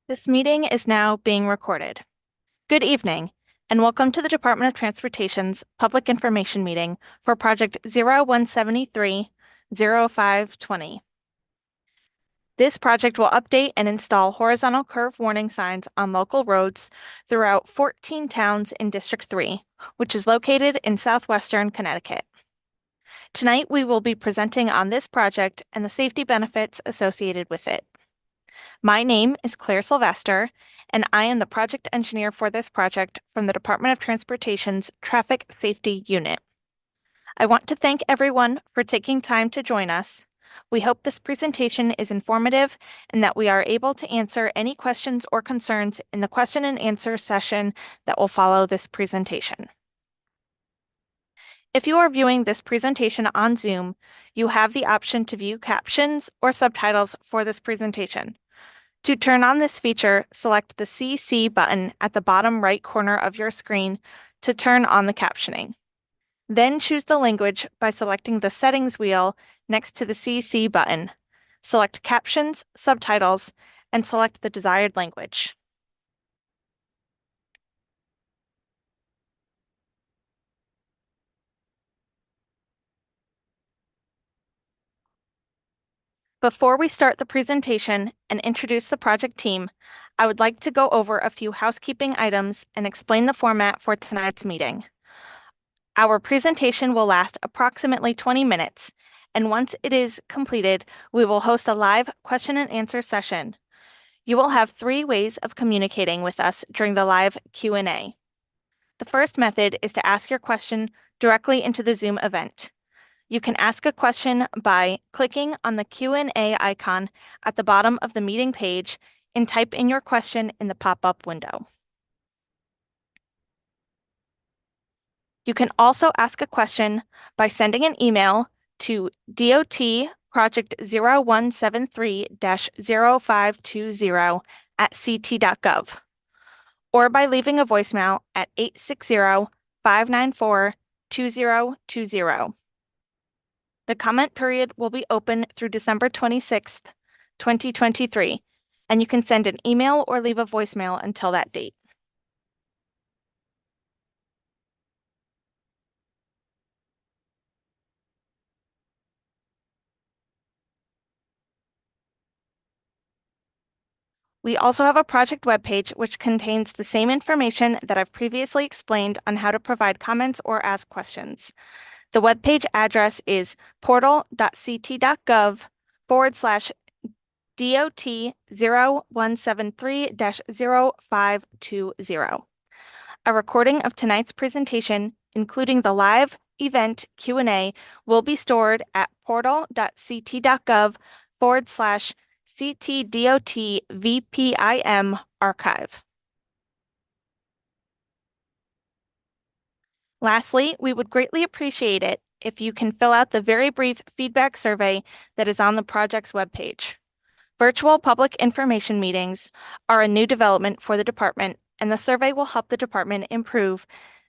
This meeting is now being recorded. Good evening, and welcome to the Department of Transportation's Public Information Meeting for Project 0173-0520. This project will update and install horizontal curve warning signs on local roads throughout 14 towns in District 3, which is located in southwestern Connecticut. Tonight, we will be presenting on this project and the safety benefits associated with it. My name is Claire Sylvester, and I am the project engineer for this project from the Department of Transportation's Traffic Safety Unit. I want to thank everyone for taking time to join us. We hope this presentation is informative and that we are able to answer any questions or concerns in the question and answer session that will follow this presentation. If you are viewing this presentation on Zoom, you have the option to view captions or subtitles for this presentation. To turn on this feature, select the CC button at the bottom right corner of your screen to turn on the captioning. Then choose the language by selecting the settings wheel next to the CC button. Select Captions, Subtitles, and select the desired language. Before we start the presentation and introduce the project team, I would like to go over a few housekeeping items and explain the format for tonight's meeting. Our presentation will last approximately 20 minutes, and once it is completed, we will host a live question and answer session. You will have 3 ways of communicating with us during the live Q&A. The first method is to ask your question directly into the Zoom event. You can ask a question by clicking on the Q&A icon at the bottom of the meeting page and type in your question in the pop-up window. You can also ask a question by sending an email to dotproject0173-0520@ct.gov, or by leaving a voicemail at 860-594-2020. The comment period will be open through December 26th, 2023, and you can send an email or leave a voicemail until that date. We also have a project webpage which contains the same information that I've previously explained on how to provide comments or ask questions. The webpage address is portal.ct.gov/DOT0173-0520. A recording of tonight's presentation, including the live event Q&A, will be stored at portal.ct.gov/CTDOT-VPIM archive. Lastly, we would greatly appreciate it if you can fill out the very brief feedback survey that is on the project's webpage. Virtual public information meetings are a new development for the department, and the survey will help the department improve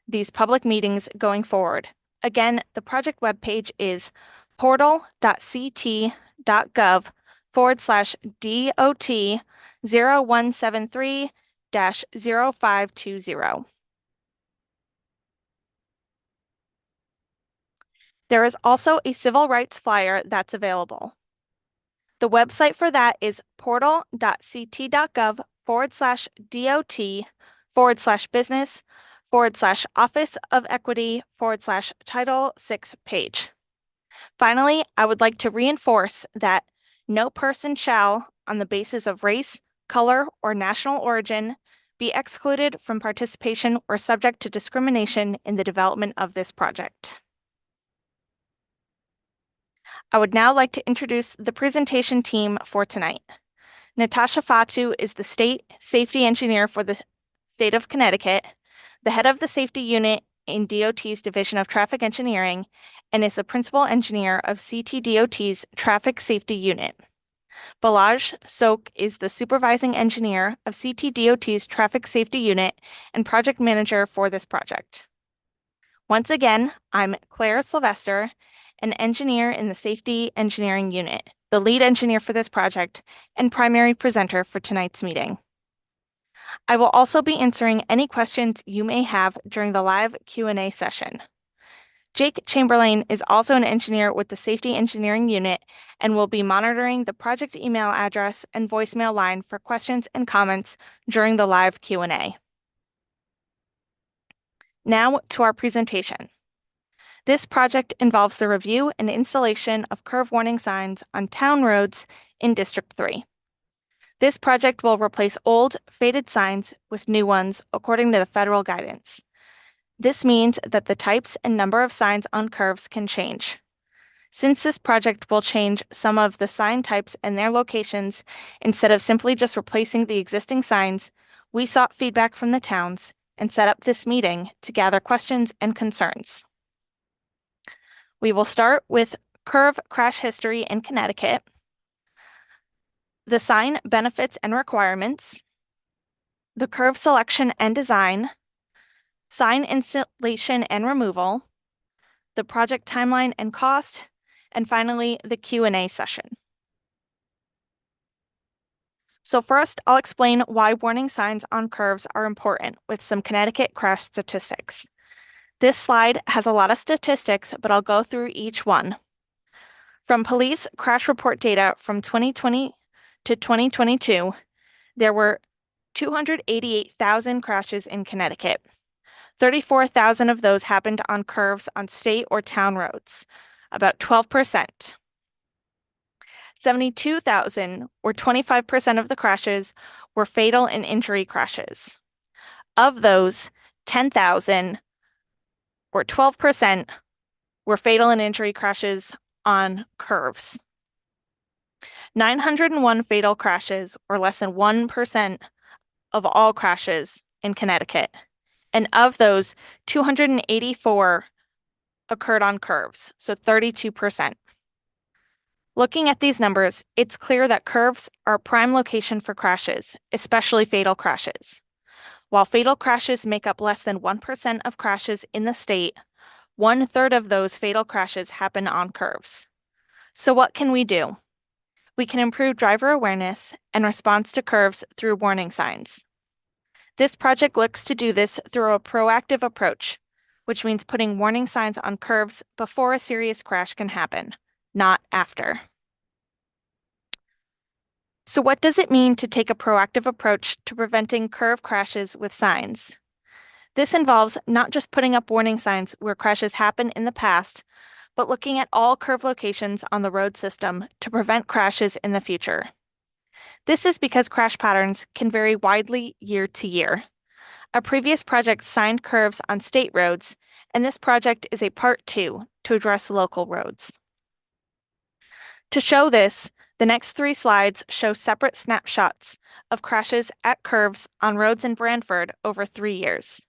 these public meetings going forward. Again, the project webpage is portal.ct.gov/DOT0173-0520. There is also a civil rights flyer that's available. The website for that is portal.ct.gov/DOT/business/Office of Equity/Title VI page. Finally, I would like to reinforce that no person shall, on the basis of race, color, or national origin, be excluded from participation or subject to discrimination in the development of this project. I would now like to introduce the presentation team for tonight. Natasha Fatu is the State Safety Engineer for the State of Connecticut, the head of the Safety Unit in DOT's Division of Traffic Engineering, and is the Principal Engineer of CTDOT's Traffic Safety Unit. Balaj Sok is the Supervising Engineer of CTDOT's Traffic Safety Unit and Project Manager for this project. Once again, I'm Claire Sylvester, an engineer in the Safety Engineering Unit, the lead engineer for this project, and primary presenter for tonight's meeting. I will also be answering any questions you may have during the live Q&A session. Jake Chamberlain is also an engineer with the Safety Engineering Unit and will be monitoring the project email address and voicemail line for questions and comments during the live Q&A. Now to our presentation. This project involves the review and installation of curve warning signs on town roads in District 3. This project will replace old, faded signs with new ones according to the federal guidance. This means that the types and number of signs on curves can change. Since this project will change some of the sign types and their locations, instead of simply just replacing the existing signs, we sought feedback from the towns and set up this meeting to gather questions and concerns. We will start with curve crash history in Connecticut, the sign benefits and requirements, the curve selection and design, sign installation and removal, the project timeline and cost, and finally, the Q&A session. So first, I'll explain why warning signs on curves are important with some Connecticut crash statistics. This slide has a lot of statistics, but I'll go through each one. From police crash report data from 2020 to 2022, there were 288,000 crashes in Connecticut. 34,000 of those happened on curves on state or town roads, about 12%. 72,000, or 25% of the crashes, were fatal and injury crashes. Of those, 10,000, or 12%, were fatal and injury crashes on curves. 901 fatal crashes, or less than 1% of all crashes in Connecticut. And of those, 284 occurred on curves, so 32%. Looking at these numbers, it's clear that curves are a prime location for crashes, especially fatal crashes. While fatal crashes make up less than 1% of crashes in the state, 1/3 of those fatal crashes happen on curves. So what can we do? We can improve driver awareness and response to curves through warning signs. This project looks to do this through a proactive approach, which means putting warning signs on curves before a serious crash can happen, not after. So what does it mean to take a proactive approach to preventing curve crashes with signs? This involves not just putting up warning signs where crashes happened in the past, but looking at all curve locations on the road system to prevent crashes in the future. This is because crash patterns can vary widely year to year. A previous project signed curves on state roads, and this project is a part 2 to address local roads. To show this, the next 3 slides show separate snapshots of crashes at curves on roads in Branford over 3 years.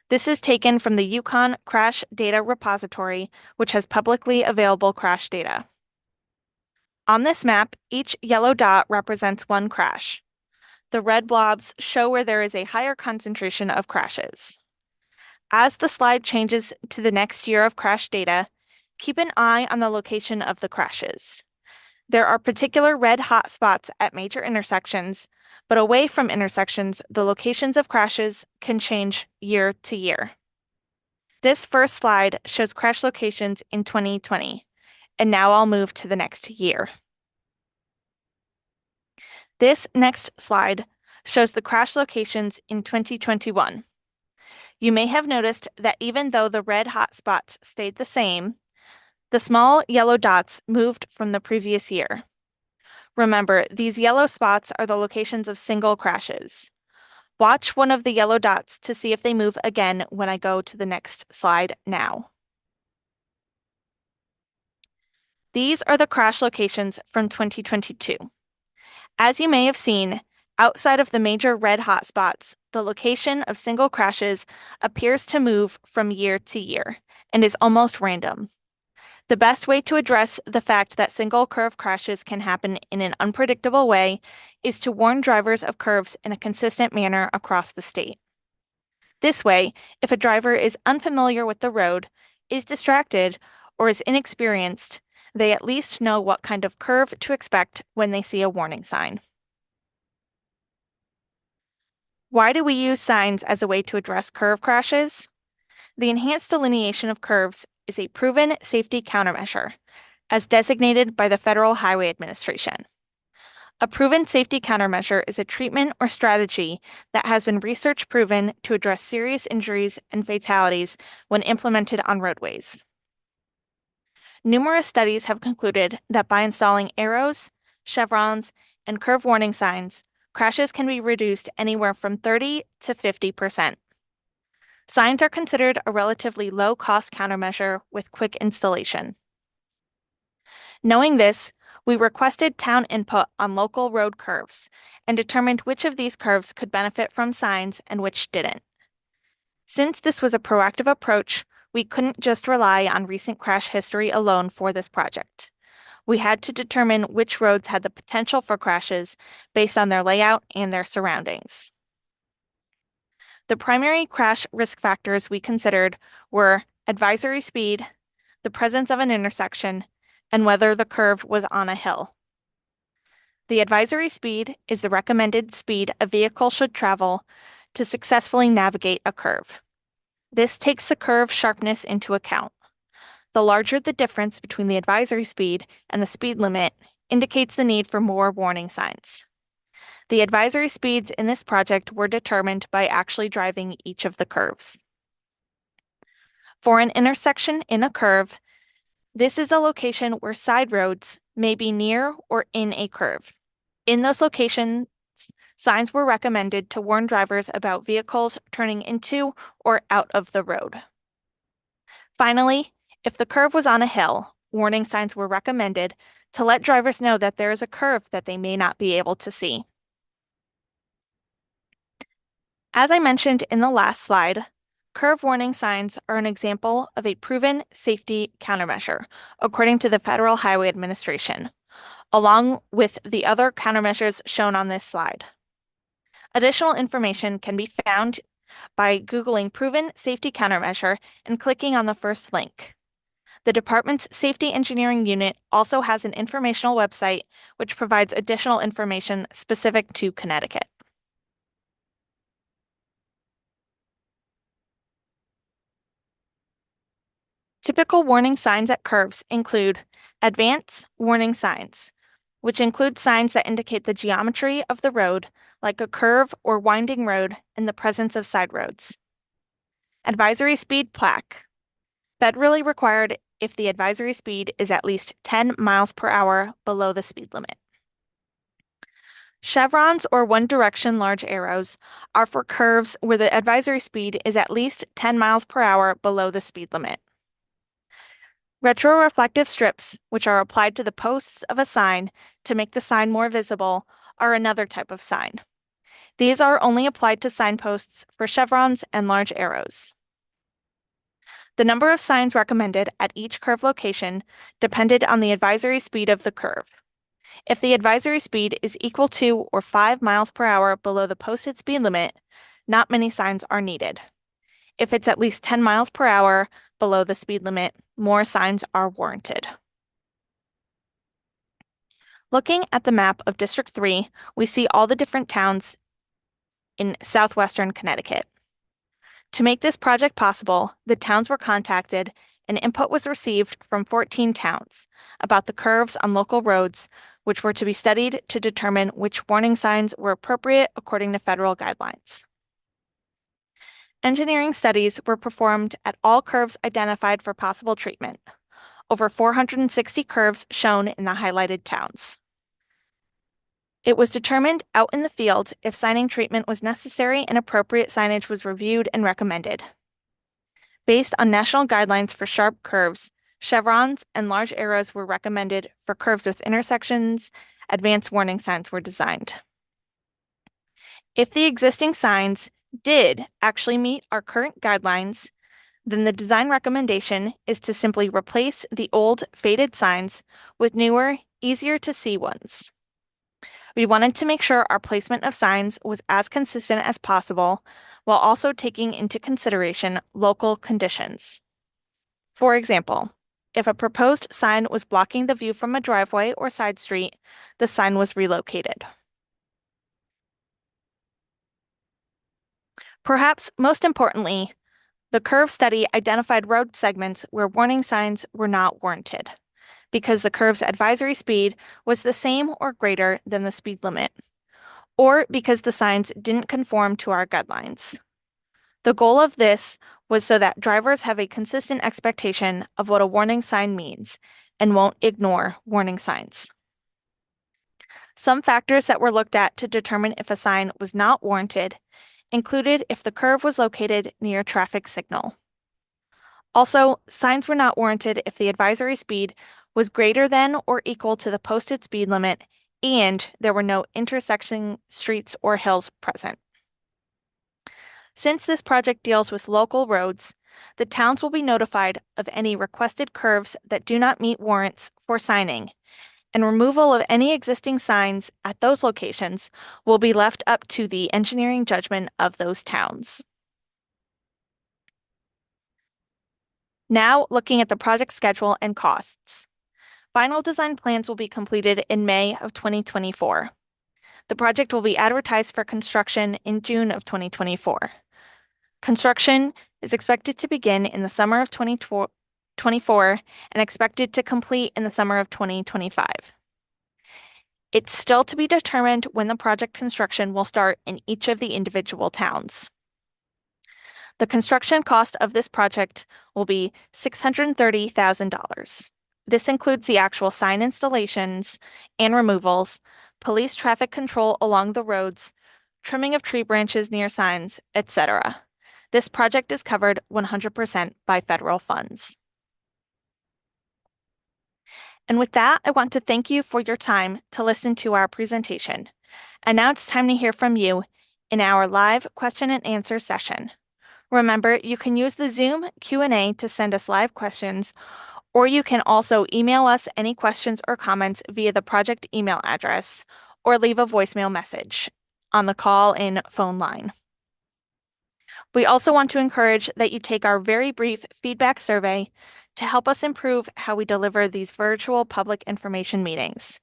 This is taken from the Yukon Crash Data Repository, which has publicly available crash data. On this map, each yellow dot represents one crash. The red blobs show where there is a higher concentration of crashes. As the slide changes to the next year of crash data, keep an eye on the location of the crashes. There are particular red hotspots at major intersections, but away from intersections, the locations of crashes can change year to year. This first slide shows crash locations in 2020, and now I'll move to the next year. This next slide shows the crash locations in 2021. You may have noticed that even though the red hotspots stayed the same, the small yellow dots moved from the previous year. Remember, these yellow spots are the locations of single crashes. Watch one of the yellow dots to see if they move again when I go to the next slide now. These are the crash locations from 2022. As you may have seen, outside of the major red hotspots, the location of single crashes appears to move from year to year and is almost random. The best way to address the fact that single curve crashes can happen in an unpredictable way is to warn drivers of curves in a consistent manner across the state. This way, if a driver is unfamiliar with the road, is distracted, or is inexperienced, they at least know what kind of curve to expect when they see a warning sign. Why do we use signs as a way to address curve crashes? The enhanced delineation of curves is a proven safety countermeasure, as designated by the Federal Highway Administration. A proven safety countermeasure is a treatment or strategy that has been research proven to address serious injuries and fatalities when implemented on roadways. Numerous studies have concluded that by installing arrows, chevrons, and curve warning signs, crashes can be reduced anywhere from 30 to 50%. Signs are considered a relatively low-cost countermeasure with quick installation. Knowing this, we requested town input on local road curves and determined which of these curves could benefit from signs and which didn't. Since this was a proactive approach, we couldn't just rely on recent crash history alone for this project. We had to determine which roads had the potential for crashes based on their layout and their surroundings. The primary crash risk factors we considered were advisory speed, the presence of an intersection, and whether the curve was on a hill. The advisory speed is the recommended speed a vehicle should travel to successfully navigate a curve. This takes the curve sharpness into account. The larger the difference between the advisory speed and the speed limit indicates the need for more warning signs. The advisory speeds in this project were determined by actually driving each of the curves. For an intersection in a curve, this is a location where side roads may be near or in a curve. In those locations, signs were recommended to warn drivers about vehicles turning into or out of the road. Finally, if the curve was on a hill, warning signs were recommended to let drivers know that there is a curve that they may not be able to see. As I mentioned in the last slide, curve warning signs are an example of a proven safety countermeasure, according to the Federal Highway Administration, along with the other countermeasures shown on this slide. Additional information can be found by Googling Proven Safety Countermeasure and clicking on the first link. The department's Safety Engineering Unit also has an informational website which provides additional information specific to Connecticut. Typical warning signs at curves include advance warning signs, which include signs that indicate the geometry of the road, like a curve or winding road in the presence of side roads. Advisory speed plaque, federally required if the advisory speed is at least 10 miles per hour below the speed limit. Chevrons or one-direction large arrows are for curves where the advisory speed is at least 10 miles per hour below the speed limit. Retroreflective strips, which are applied to the posts of a sign to make the sign more visible, are another type of sign. These are only applied to signposts for chevrons and large arrows. The number of signs recommended at each curve location depended on the advisory speed of the curve. If the advisory speed is equal to or 5 miles per hour below the posted speed limit, not many signs are needed. If it's at least 10 miles per hour below the speed limit, more signs are warranted. Looking at the map of District 3, we see all the different towns in southwestern Connecticut. To make this project possible, the towns were contacted and input was received from 14 towns about the curves on local roads, which were to be studied to determine which warning signs were appropriate according to federal guidelines. Engineering studies were performed at all curves identified for possible treatment, over 460 curves shown in the highlighted towns. It was determined out in the field if signing treatment was necessary and appropriate signage was reviewed and recommended. Based on national guidelines for sharp curves, chevrons and large arrows were recommended for curves with intersections. Advanced warning signs were designed. If the existing signs did actually meet our current guidelines, then the design recommendation is to simply replace the old faded signs with newer, easier to see ones. We wanted to make sure our placement of signs was as consistent as possible while also taking into consideration local conditions. For example, if a proposed sign was blocking the view from a driveway or side street, the sign was relocated. Perhaps most importantly, the curve study identified road segments where warning signs were not warranted because the curve's advisory speed was the same or greater than the speed limit, or because the signs didn't conform to our guidelines. The goal of this was so that drivers have a consistent expectation of what a warning sign means and won't ignore warning signs. Some factors that were looked at to determine if a sign was not warranted included if the curve was located near a traffic signal. Also, signs were not warranted if the advisory speed was greater than or equal to the posted speed limit and there were no intersecting streets or hills present. Since this project deals with local roads, the towns will be notified of any requested curves that do not meet warrants for signing, and removal of any existing signs at those locations will be left up to the engineering judgment of those towns. Now, looking at the project schedule and costs. Final design plans will be completed in May of 2024. The project will be advertised for construction in June of 2024. Construction is expected to begin in the summer of 2024 and expected to complete in the summer of 2025. It's still to be determined when the project construction will start in each of the individual towns. The construction cost of this project will be $630,000. This includes the actual sign installations and removals, police traffic control along the roads, trimming of tree branches near signs, etc. This project is covered 100% by federal funds. And with that, I want to thank you for your time to listen to our presentation. And now it's time to hear from you in our live question and answer session. Remember, you can use the Zoom Q&A to send us live questions, or you can also email us any questions or comments via the project email address, or leave a voicemail message on the call-in phone line. We also want to encourage that you take our very brief feedback survey to help us improve how we deliver these virtual public information meetings.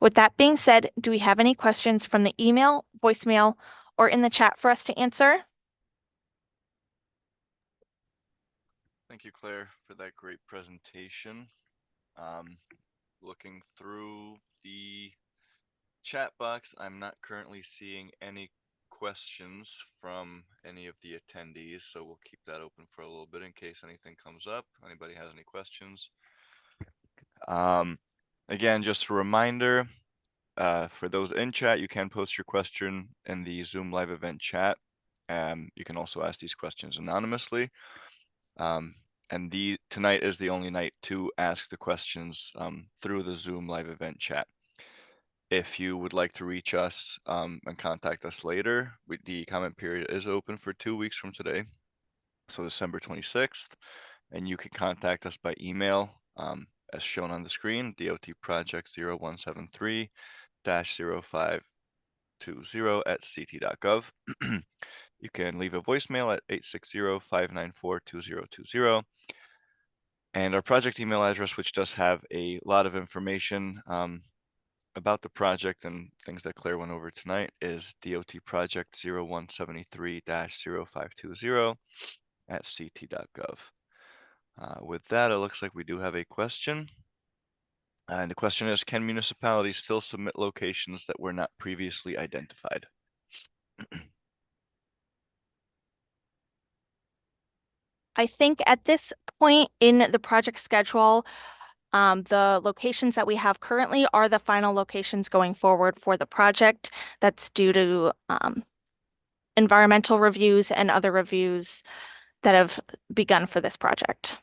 With that being said, do we have any questions from the email, voicemail, or in the chat for us to answer? Thank you, Claire, for that great presentation. Looking through the chat box, I'm not currently seeing any questions from any of the attendees, so we'll keep that open for a little bit in case anything comes up. Anybody has any questions? Again, just a reminder, for those in chat, you can post your question in the Zoom live event chat. You can also ask these questions anonymously. And tonight is the only night to ask the questions through the Zoom live event chat. If you would like to reach us and contact us later, the comment period is open for 2 weeks from today, so December 26th, and you can contact us by email as shown on the screen, dotproject0173-0520@ct.gov. You can leave a voicemail at 860-594-2020. And our project email address, which does have a lot of information about the project and things that Claire went over tonight, is dotproject0173-0520@ct.gov. With that, it looks like we do have a question. And the question is, can municipalities still submit locations that were not previously identified? I think at this point in the project schedule, the locations that we have currently are the final locations going forward for the project. That's due to environmental reviews and other reviews that have begun for this project.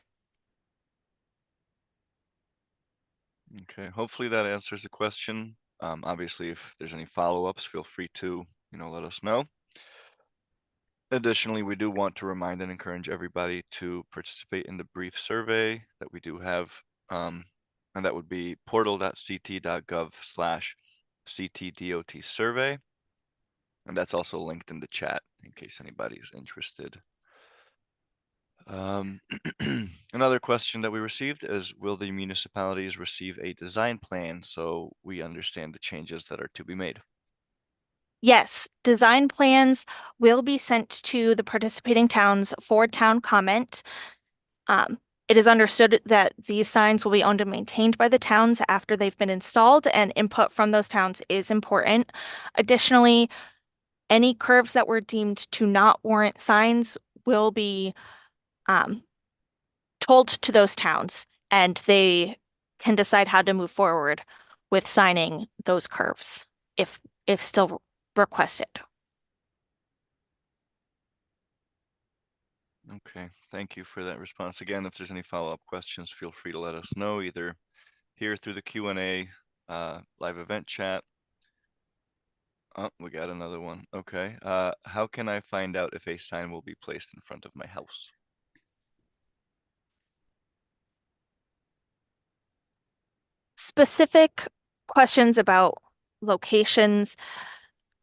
Okay, hopefully that answers the question. Obviously, if there's any follow-ups, feel free to, let us know. Additionally, we do want to remind and encourage everybody to participate in the brief survey that we do have, and that would be portal.ct.gov/CTDOT survey. And that's also linked in the chat in case anybody is interested. Another question that we received is, will the municipalities receive a design plan so we understand the changes that are to be made? Yes, design plans will be sent to the participating towns for town comment. Um, it is understood that these signs will be owned and maintained by the towns after they've been installed, and input from those towns is important. Additionally, any curves that were deemed to not warrant signs will be um, told to those towns, and they can decide how to move forward with signing those curves if if still requested. Okay, thank you for that response. Again, if there's any follow-up questions, feel free to let us know either here through the Q&A, live event chat. Oh, we got another one. Okay. How can I find out if a sign will be placed in front of my house? Specific questions about locations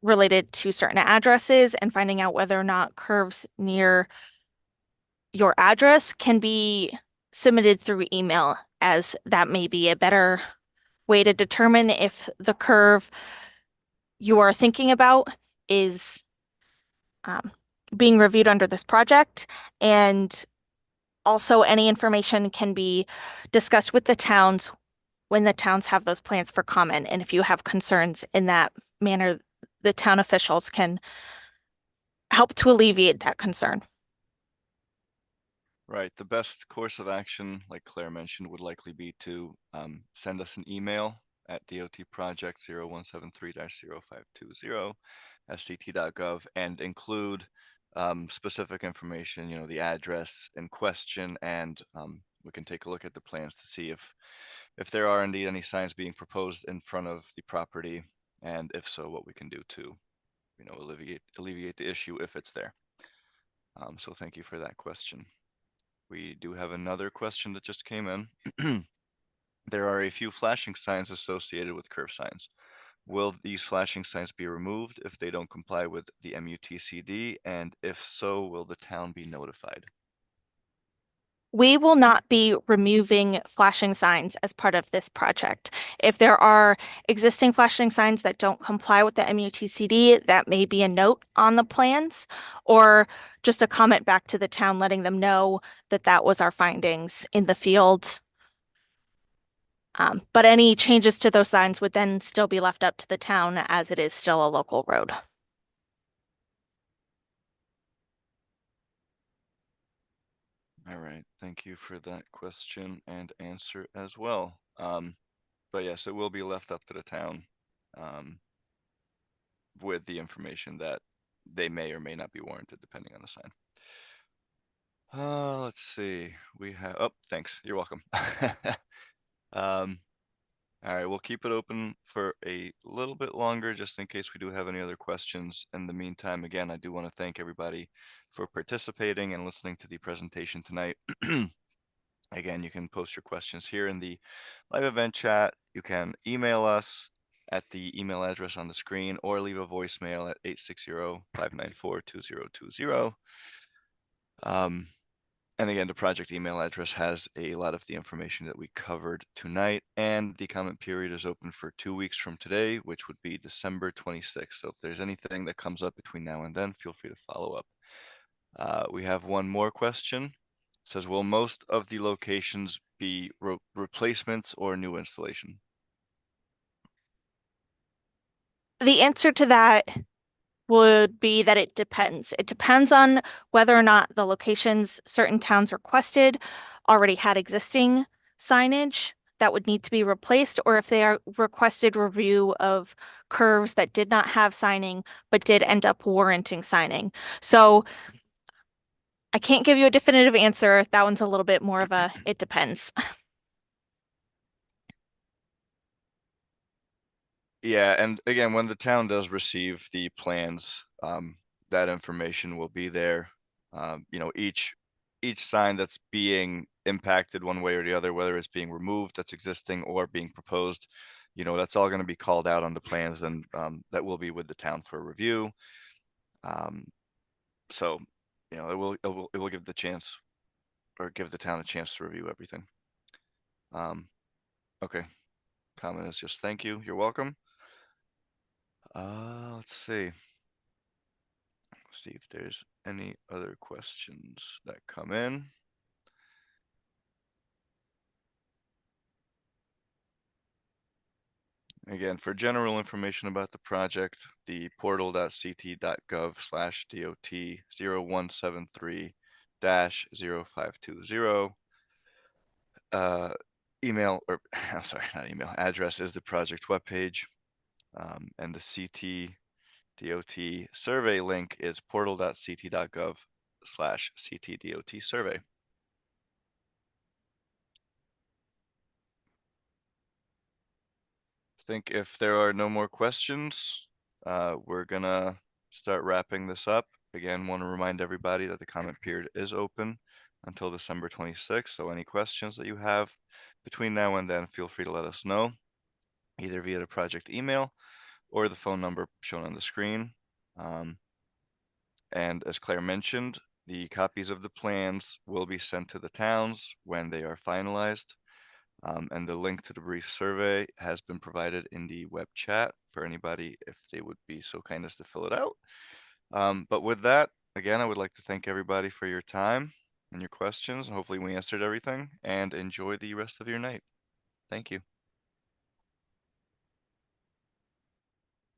related to certain addresses and finding out whether or not curves near your address can be submitted through email, as that may be a better way to determine if the curve you are thinking about is um, being reviewed under this project. And also, any information can be discussed with the towns when the towns have those plans for comment. And if you have concerns in that manner, the town officials can help to alleviate that concern. Right. The best course of action, like Claire mentioned, would likely be to send us an email at dotproject0173-0520 sct.gov and include specific information, the address in question, and we can take a look at the plans to see if there are indeed any signs being proposed in front of the property, and if so, what we can do to, alleviate the issue if it's there. So thank you for that question. We do have another question that just came in. There are a few flashing signs associated with curve signs. Will these flashing signs be removed if they don't comply with the MUTCD? And if so, will the town be notified? We will not be removing flashing signs as part of this project. If there are existing flashing signs that don't comply with the MUTCD, that may be a note on the plans or just a comment back to the town letting them know that that was our findings in the field. But any changes to those signs would then still be left up to the town as it is still a local road. All right, thank you for that question and answer as well. But yes, it will be left up to the town um, with the information that they may or may not be warranted depending on the sign. Let's see. We have, oh, thanks. You're welcome. Um, all right, we'll keep it open for a little bit longer just in case we do have any other questions. In the meantime, again, I do want to thank everybody for participating and listening to the presentation tonight. Again, you can post your questions here in the live event chat. You can email us at the email address on the screen or leave a voicemail at 860-594-2020. And again, the project email address has a lot of the information that we covered tonight, and the comment period is open for 2 weeks from today, which would be December 26th. So if there's anything that comes up between now and then, feel free to follow up. We have one more question. It says, will most of the locations be replacements or new installation? The answer to that would be that it depends. It depends on whether or not the locations certain towns requested already had existing signage that would need to be replaced, or if they are requested review of curves that did not have signing but did end up warranting signing. So I can't give you a definitive answer. That one's a little bit more of a it depends. Yeah, and again, when the town does receive the plans, that information will be there. Each sign that's being impacted one way or the other, whether it's being removed that's existing or being proposed, that's all going to be called out on the plans, and that will be with the town for review. So, it will give the chance or give the town a chance to review everything. Okay, comment is just thank you. You're welcome. Let's see. See if there's any other questions that come in. Again, for general information about the project, the portal.ct.gov/dot/0173-0520 email, or I'm sorry, not email, address is the project webpage. And the CT DOT survey link is portal.ct.gov/CTDOT survey. I think if there are no more questions, we're gonna start wrapping this up. Again, want to remind everybody that the comment period is open until December 26th. So any questions that you have between now and then, feel free to let us know, either via the project email or the phone number shown on the screen. And as Claire mentioned, the copies of the plans will be sent to the towns when they are finalized. And the link to the brief survey has been provided in the web chat for anybody if they would be so kind as to fill it out. But with that, again, I would like to thank everybody for your time and your questions. Hopefully we answered everything, and enjoy the rest of your night. Thank you.